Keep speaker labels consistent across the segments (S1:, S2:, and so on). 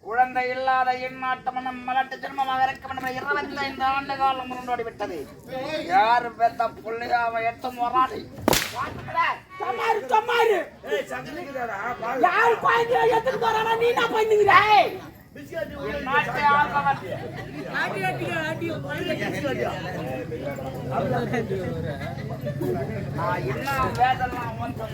S1: குழந்தை இல்லாத இந்நாட்டு மனம் மலட்டு ஜென்மமாக இருக்க வேண்டும். 25 ஆண்டு காலம் முன்னோடி விட்டது. யாரு பெத்த புள்ளியாவ எட்டும் வராது.
S2: யாரு குழந்தைய எடுத்துட்டு போறானா நீ என்ன பண்ணுகிற?
S1: நாட்டை ஆள்பவன் என்ன வேதெல்லாம் வந்து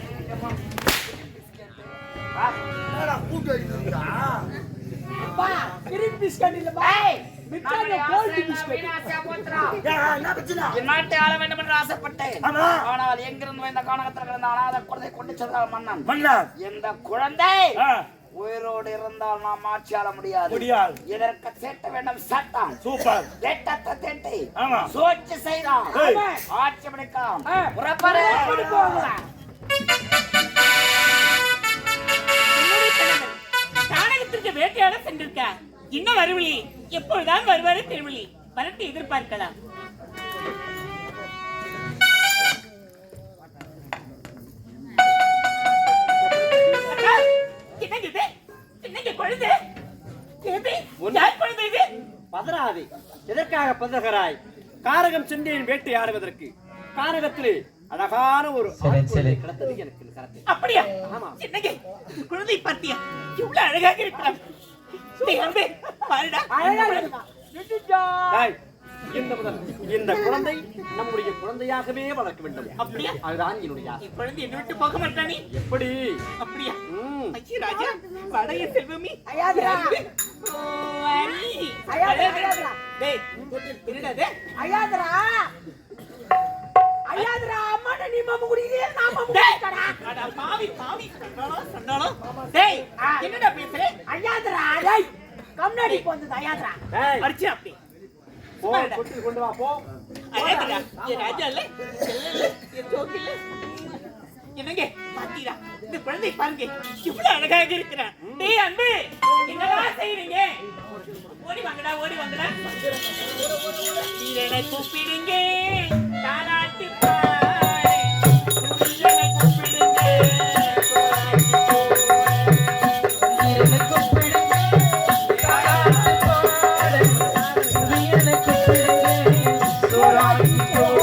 S1: நாட்டை ஆள வேண்டும் என்று ஆசைப்பட்டேன். ஆனால் எங்கிருந்து இந்த காணகத்தில் கிடந்த அனாத குழந்தை கொண்டு சென்றால் மன்னன். இந்த குழந்தை உயிரோடு இருந்தால் நாம் ஆட்சி ஆள முடியாது. இதற்கு சேட்ட வேண்டும் சட்டம். சூப்பர் தேட்டத்தை தேட்டை சோச்சு செய்தான் ஆட்சி பிடிக்கலாம்.
S3: கானகத்திற்கு வேட்டையாட சென்றிருக்க. இன்னும் வரவில்லை. எப்பொழுதுதான் வருவாரு திருவிழி. வரட்டு எதிர்பார்க்கலாம்.
S4: பதறாதே. எதற்காக பதறுகிறாய்? காரகம் சென்றேன் வேட்டையாடுவதற்கு. காரகத்திலே அழகான ஒரு கிடத்தது எனக்கு.
S3: அப்படியா? குழந்தை பார்த்தியா? இவ்வளவு அழகாக இருக்கலாம்.
S4: இந்த குழந்தை நம்முடைய குழந்தையாகவே வளர்க்க வேண்டும்.
S3: அப்படியா?
S4: அதுதான் என்னுடைய
S3: குழந்தை என்ன விட்டு போக மாட்டானே.
S4: எப்படி?
S3: அப்படியா? ராஜா வடைய செல்வமி என்னடா பேசுற?
S2: கம்னாடி போந்தது ஐயாதரா.
S3: அடிச்சு அப்படி
S4: கொண்டு வா போ.
S3: ராஜா இல்ல என்னங்க பாத்தீரா? இந்த குழந்தை பாருங்க இவ்வளவு அழகாக இருக்கிறான். டேய் அன்பு என்னடா செய்றீங்க? ஓடி வாங்கடா ஓடி வாங்கடா. நீரனை கூப்பிடுங்க தாராட்டி பாரு. நீரனை கூப்பிடுங்க நீரனை கூப்பிடுங்க தாராட்டி பாரு. நீரனை கூப்பிடுங்க சோராட்டி பாரு.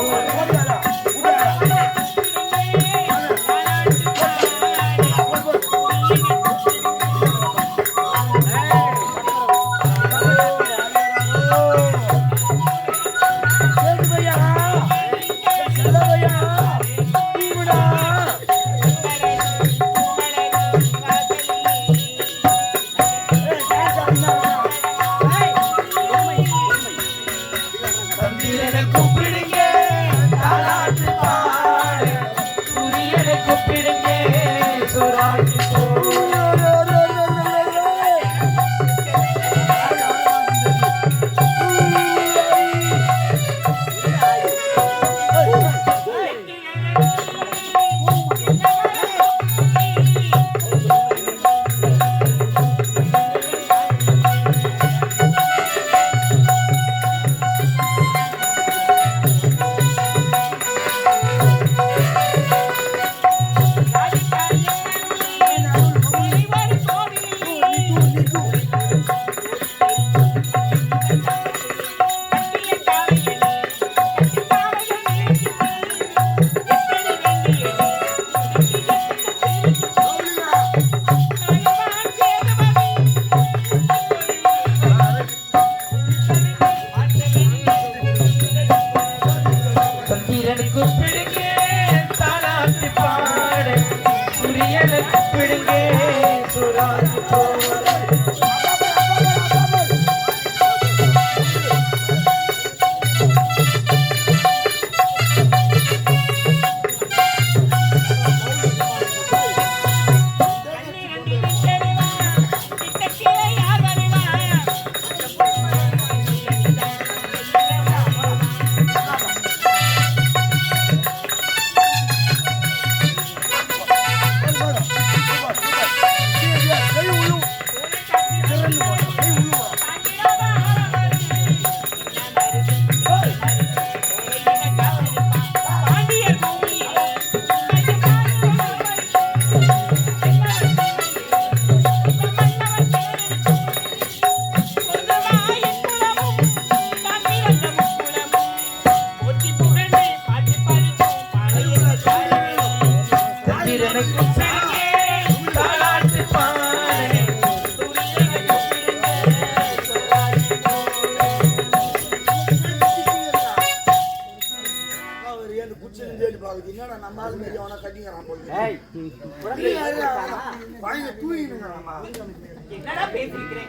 S3: தான் பேசியிருக்கிறேன்.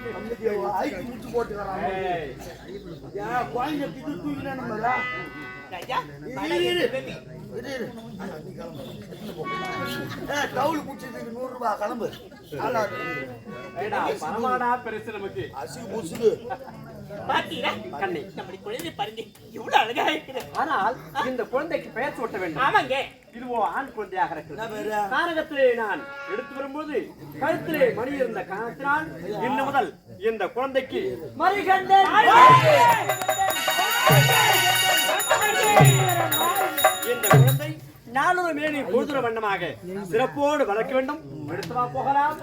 S1: ஐக்கு முச்சு போட்டு வரான்
S4: ஏய்,
S1: குழந்தை இது தூக்கினா நம்மளா
S3: ராஜா,
S1: இரு,
S3: பணம்
S1: இரு.
S3: இருக்கிறது.
S1: டவுல் குடிச்சதுக்கு 100 ரூபாய் கிளம்பு
S4: ஏடா, பரவாடா பெருசு நமக்கு.
S1: அசுகு முசுகு
S3: பாத்தீங்களா?
S4: கண்ணே.
S3: நம்முடைய குழந்தை பாருங்க எவ்வளவு அழகா இருக்கிறது.
S4: ஆனால் இந்த குழந்தைக்கு பெயர் சூட்ட வேண்டும்.
S3: ஆமாங்க.
S4: இதுவோ ஆண் குழந்தையாக இருக்கிறது.
S1: என்ன பேரு?
S4: காரகத்திலே நான் எடுத்து வரும்போது கழுத்திலே மணி இருந்த காரணத்தினால் இன்று முதல் இந்த குழந்தைக்கு மணிகண்டன் இந்த குழந்தை நானூறு மேனி பொழுதுற வண்ணமாக சிறப்போடு வளர்க்க வேண்டும். எடுத்து வா போகலாம்.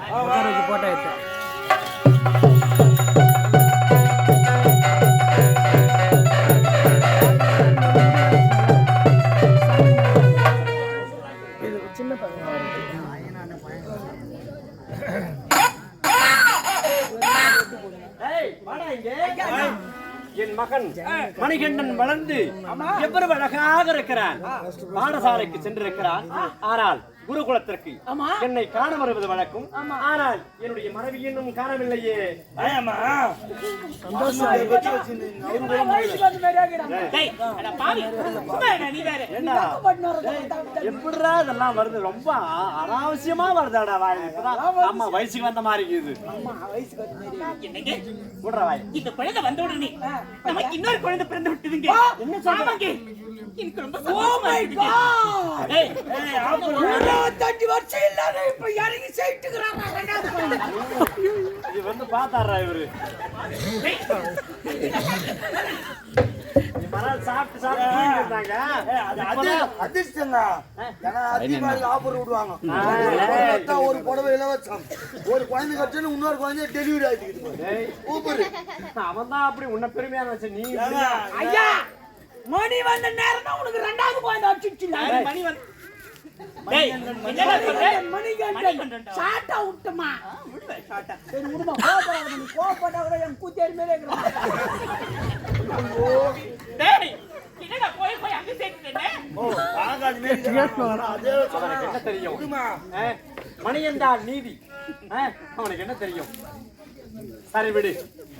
S4: ஏய், வாடா இங்கே. என் மகன் மணிகண்டன் வளர்ந்து எவ்வளவு அழகாக இருக்கிறான். பாடசாலைக்கு சென்றிருக்கிறான். ஆனால் குருகுலத்திற்கு என்னை காண வருவது வழக்கம். ஆனால் என்னுடைய மனைவி இன்னும் காணவில்லையே.
S3: டேய், அட பாவி, சும்மா இருடா, நீ வேற.
S4: ஏண்டா, எப்படிடா இதெல்லாம் வருது? ரொம்ப அனாவசியமா வருதாடா வாய். இப்பதான் அம்மா வயசுக்கு வந்த மாதிரி இருக்குது.
S3: என்னங்க?
S4: விடுற வாய்.
S3: இந்த குழந்தை வந்த உடனே நமக்கு இன்னொரு குழந்தை பிறந்து விட்டுதுங்க.
S4: என்ன சொல்ற?
S3: ஆமாங்க. எனக்கு ரொம்ப சந்தோஷமா இருக்குங்க. ஏய்,
S2: 25 வருஷம் இல்லாத இப்ப இறங்கி செய்துக்கிறாங்க.
S4: இது வந்து பாத்தாரா இவரு.
S3: டேய்,
S4: மறுநாள் சாப்பிட்டு சாப்பிட்டு இருந்தாங்க.
S1: அதிர்ஷ்டங்க ஏன்னா அதிகமாக ஆஃபர் விடுவாங்க
S4: ஏய்.
S1: ஒரு புடவை இலவசம் ஒரு குழந்தை கட்சன்னு இன்னொரு குழந்தை டெலிவரி ஆயிட்டு ஊப்பரு
S4: அவன் தான் அப்படி உன்ன பெருமையா நினைச்ச. நீ
S2: ஐயா, மணி வந்த நேரம் தான் உனக்கு 2வது குழந்தை அடிச்சிடுச்சுல.
S3: மணி வந்து டேய், என்னடா சொல்ற?
S2: மணிகண்டன் ஷாட்டா விட்டுமா.
S3: விடுவேன், ஷார்ட்டா.
S2: சரி விடுமா, கோபப்படாத. நீ கோபப்பட்டா கூட என் கூத்தேரி மேலே இருக்கிறான்.
S3: டேய், என்னடா போய் போய் அங்க சேர்த்துட்டே?
S1: அதே
S4: அவனுக்கு என்ன தெரியும்?
S1: விடுமா
S4: மணி என்றால் நீதி. அவனுக்கு என்ன தெரியும்? சரி விடு.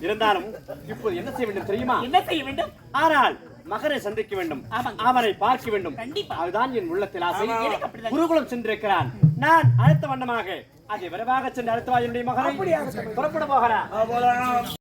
S4: இருந்தாலும் இப்போது என்ன செய்ய வேண்டும் தெரியுமா?
S3: என்ன செய்ய வேண்டும்?
S4: ஆனால் மகனை சந்திக்க வேண்டும்.
S3: ஆமாங்க.
S4: அவனை பார்க்க வேண்டும்.
S3: கண்டிப்பா.
S4: அதுதான் என் உள்ளத்தில் ஆசை.
S3: எனக்கு அப்படிதான்.
S4: குருகுலம் சென்றிருக்கிறான். நான் அடுத்த வண்ணமாக அதை விரைவாக சென்று அடுத்த என்னுடைய மகனை புறப்பட போகிறான்.
S1: போலாம்